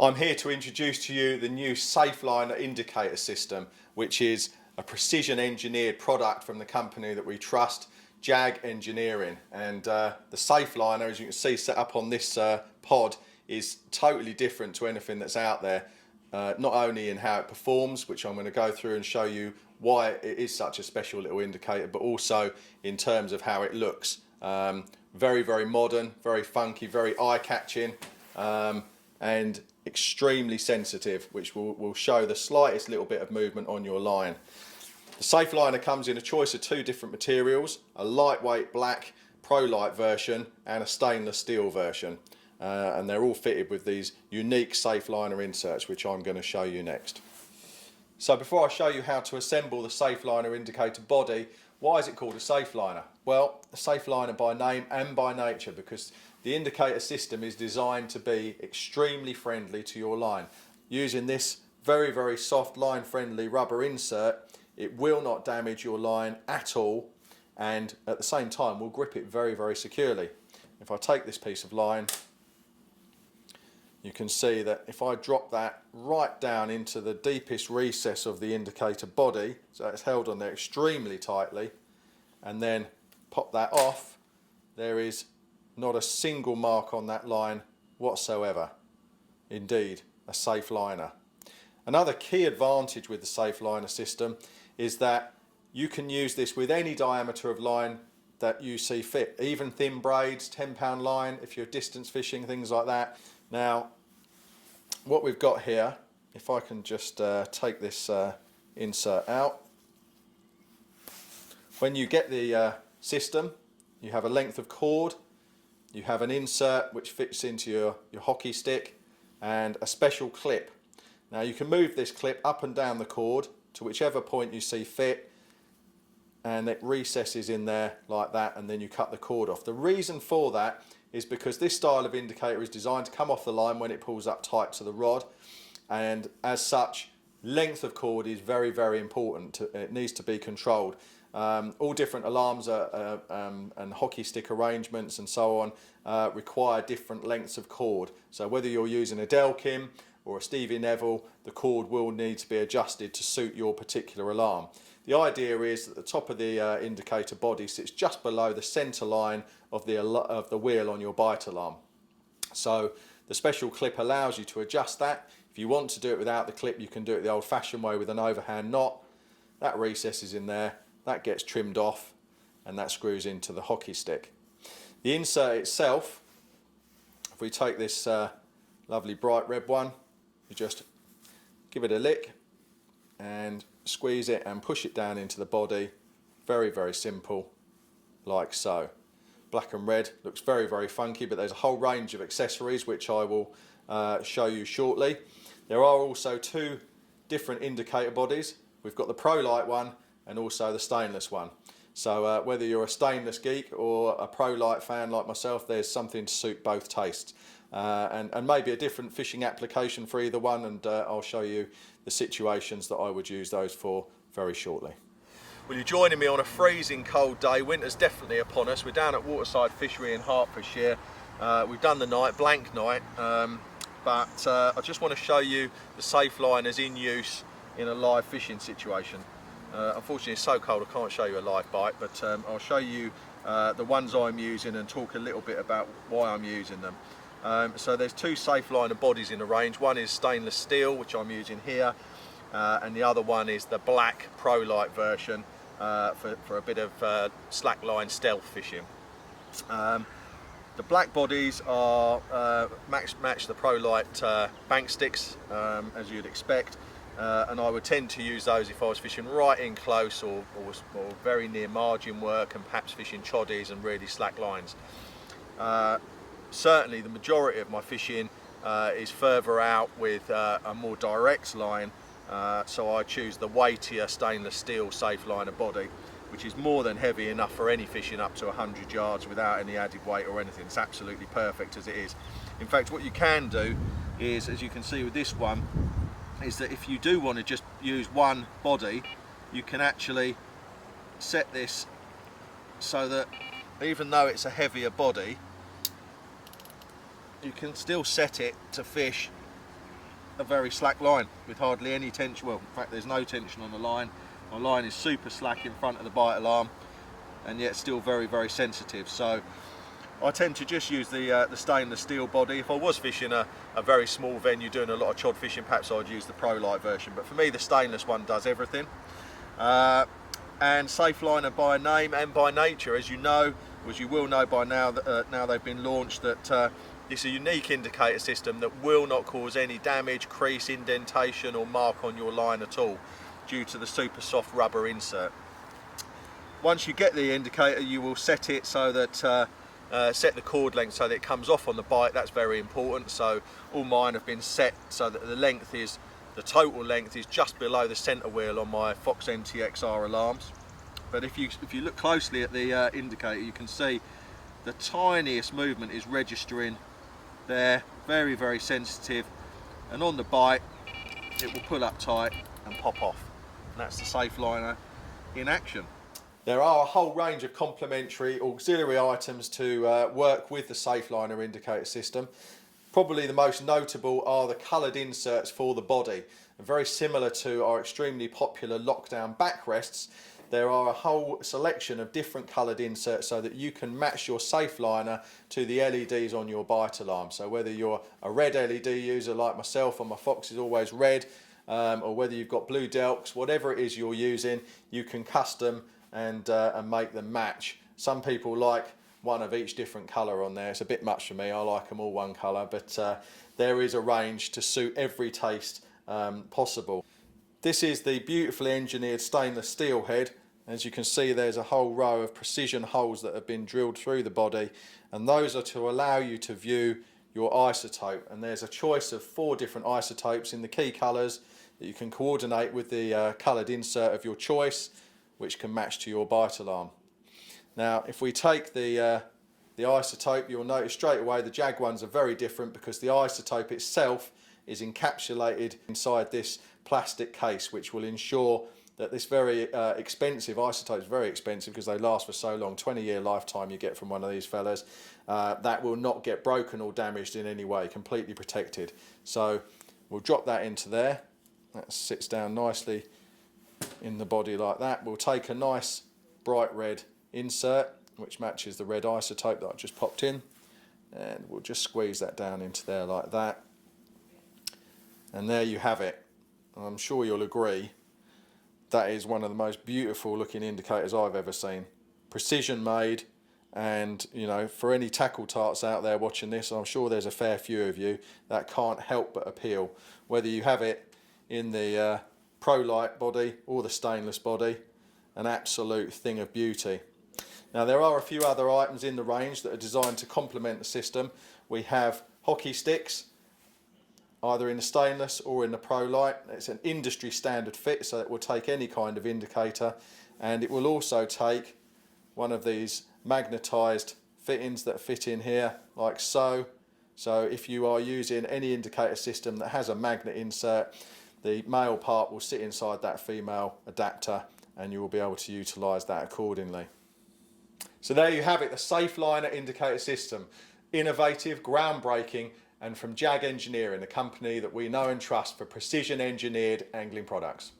I'm here to introduce to you the new Safeliner Indicator system, which is a precision engineered product from the company that we trust, Jag Engineering. And the Safeliner, as you can see set up on this pod, is totally different to anything that's out there, not only in how it performs, which I'm going to go through and show you why it is such a special little indicator, but also in terms of how it looks. Very, very modern, very funky, very eye-catching, and extremely sensitive, which will show the slightest little bit of movement on your line. The Safeliner comes in a choice of two different materials, a lightweight black Pro-Light version and a stainless steel version. And they're all fitted with these unique Safeliner inserts, which I'm going to show you next. So before I show you how to assemble the Safeliner indicator body, why is it called a Safeliner? Well, a Safeliner by name and by nature, because the indicator system is designed to be extremely friendly to your line. Using this very, very soft line friendly rubber insert, it will not damage your line at all, and at the same time will grip it very, very securely. If I take this piece of line, you can see that if I drop that right down into the deepest recess of the indicator body, so it's held on there extremely tightly, and then pop that off, there is not a single mark on that line whatsoever. Indeed, a Safeliner. Another key advantage with the Safeliner system is that you can use this with any diameter of line that you see fit, even thin braids, 10-pound line, if you're distance fishing, things like that. Now, what we've got here, if I can just take this insert out. When you get the system, you have a length of cord, you have an insert which fits into your hockey stick, and a special clip. Now you can move this clip up and down the cord to whichever point you see fit, and it recesses in there like that, and then you cut the cord off. The reason for that is because this style of indicator is designed to come off the line when it pulls up tight to the rod, and as such length of cord is very, very important. It needs to be controlled. All different alarms and hockey stick arrangements and so on require different lengths of cord. So whether you're using a Delkim or a Stevie Neville, the cord will need to be adjusted to suit your particular alarm. The idea is that the top of the indicator body sits just below the centre line of the wheel on your bite alarm. So the special clip allows you to adjust that. If you want to do it without the clip, you can do it the old-fashioned way with an overhand knot. That recesses in there, that gets trimmed off, and that screws into the hockey stick. The insert itself, if we take this lovely bright red one, you just give it a lick and squeeze it and push it down into the body. Very, very simple, like so. Black and red looks very, very funky, but there's a whole range of accessories which I will show you shortly. There are also two different indicator bodies. We've got the Pro-Light one and also the stainless one. So whether you're a stainless geek or a Pro-Light fan like myself, there's something to suit both tastes. And maybe a different fishing application for either one, and I'll show you the situations that I would use those for very shortly. Well, you're joining me on a freezing cold day. Winter's definitely upon us. We're down at Waterside Fishery in Hertfordshire. We've done the night, blank night, but I just want to show you the Safeliners in use in a live fishing situation. Unfortunately it's so cold I can't show you a live bite, but I'll show you the ones I'm using and talk a little bit about why I'm using them. So there's two Safeliner bodies in the range. One is stainless steel, which I'm using here, and the other one is the black Pro-Light version for a bit of slackline stealth fishing. The black bodies are match the Pro-Light bank sticks, as you'd expect, and I would tend to use those if I was fishing right in close or very near margin work, and perhaps fishing choddies and really slack lines. Certainly the majority of my fishing is further out with a more direct line, so I choose the weightier stainless steel Safeliner body, which is more than heavy enough for any fishing up to 100 yards without any added weight or anything. It's absolutely perfect as it is. In fact, what you can do is, as you can see with this one, is that if you do want to just use one body, you can actually set this so that even though it's a heavier body, you can still set it to fish a very slack line with hardly any tension. Well, in fact, there's no tension on the line. My line is super slack in front of the bite alarm, and yet still very, very sensitive. So I tend to just use the stainless steel body. If I was fishing a very small venue doing a lot of chod fishing, perhaps I'd use the Pro Light version, but for me the stainless one does everything. And Safeliner by name and by nature, as you know, as you will know by now, that now they've been launched, that it's a unique indicator system that will not cause any damage, crease, indentation or mark on your line at all due to the super soft rubber insert. Once you get the indicator, you will set it so that set the cord length so that it comes off on the bite. That's very important. So all mine have been set so that the total length is just below the centre wheel on my Fox MTXR alarms. But if you look closely at the indicator, you can see the tiniest movement is registering there, very, very sensitive, and on the bite it will pull up tight and pop off. And that's the Safeliner in action. There are a whole range of complementary auxiliary items to work with the Safeliner indicator system. Probably the most notable are the coloured inserts for the body. And very similar to our extremely popular lockdown backrests, there are a whole selection of different coloured inserts so that you can match your Safeliner to the LEDs on your bite alarm. So whether you're a red LED user like myself, and my Fox is always red, or whether you've got blue Delks, whatever it is you're using, you can custom and make them match. Some people like one of each different colour on there. It's a bit much for me. I like them all one colour, but there is a range to suit every taste possible. This is the beautifully engineered stainless steel head. As you can see, there's a whole row of precision holes that have been drilled through the body, and those are to allow you to view your isotope. And there's a choice of 4 different isotopes in the key colours that you can coordinate with the coloured insert of your choice, which can match to your bite alarm. Now, if we take the isotope, you'll notice straight away the Jag ones are very different because the isotope itself is encapsulated inside this plastic case, which will ensure that this very expensive isotope is very expensive because they last for so long, 20-year lifetime you get from one of these fellas, that will not get broken or damaged in any way, completely protected. So we'll drop that into there. That sits down nicely in the body like that. We'll take a nice bright red insert which matches the red isotope that I just popped in, and we'll just squeeze that down into there like that, and there you have it. I'm sure you'll agree that is one of the most beautiful looking indicators I've ever seen. Precision made, and you know, for any tackle tarts out there watching this, I'm sure there's a fair few of you, that can't help but appeal, whether you have it in the Pro Light body or the stainless body. An absolute thing of beauty. Now, there are a few other items in the range that are designed to complement the system. We have hockey sticks, either in the stainless or in the Pro Light. It's an industry standard fit, so it will take any kind of indicator, and it will also take one of these magnetised fittings that fit in here like so. So if you are using any indicator system that has a magnet insert, the male part will sit inside that female adapter, and you will be able to utilise that accordingly. So there you have it, the Safeliner indicator system. Innovative, groundbreaking, and from Jag Engineering, a company that we know and trust for precision engineered angling products.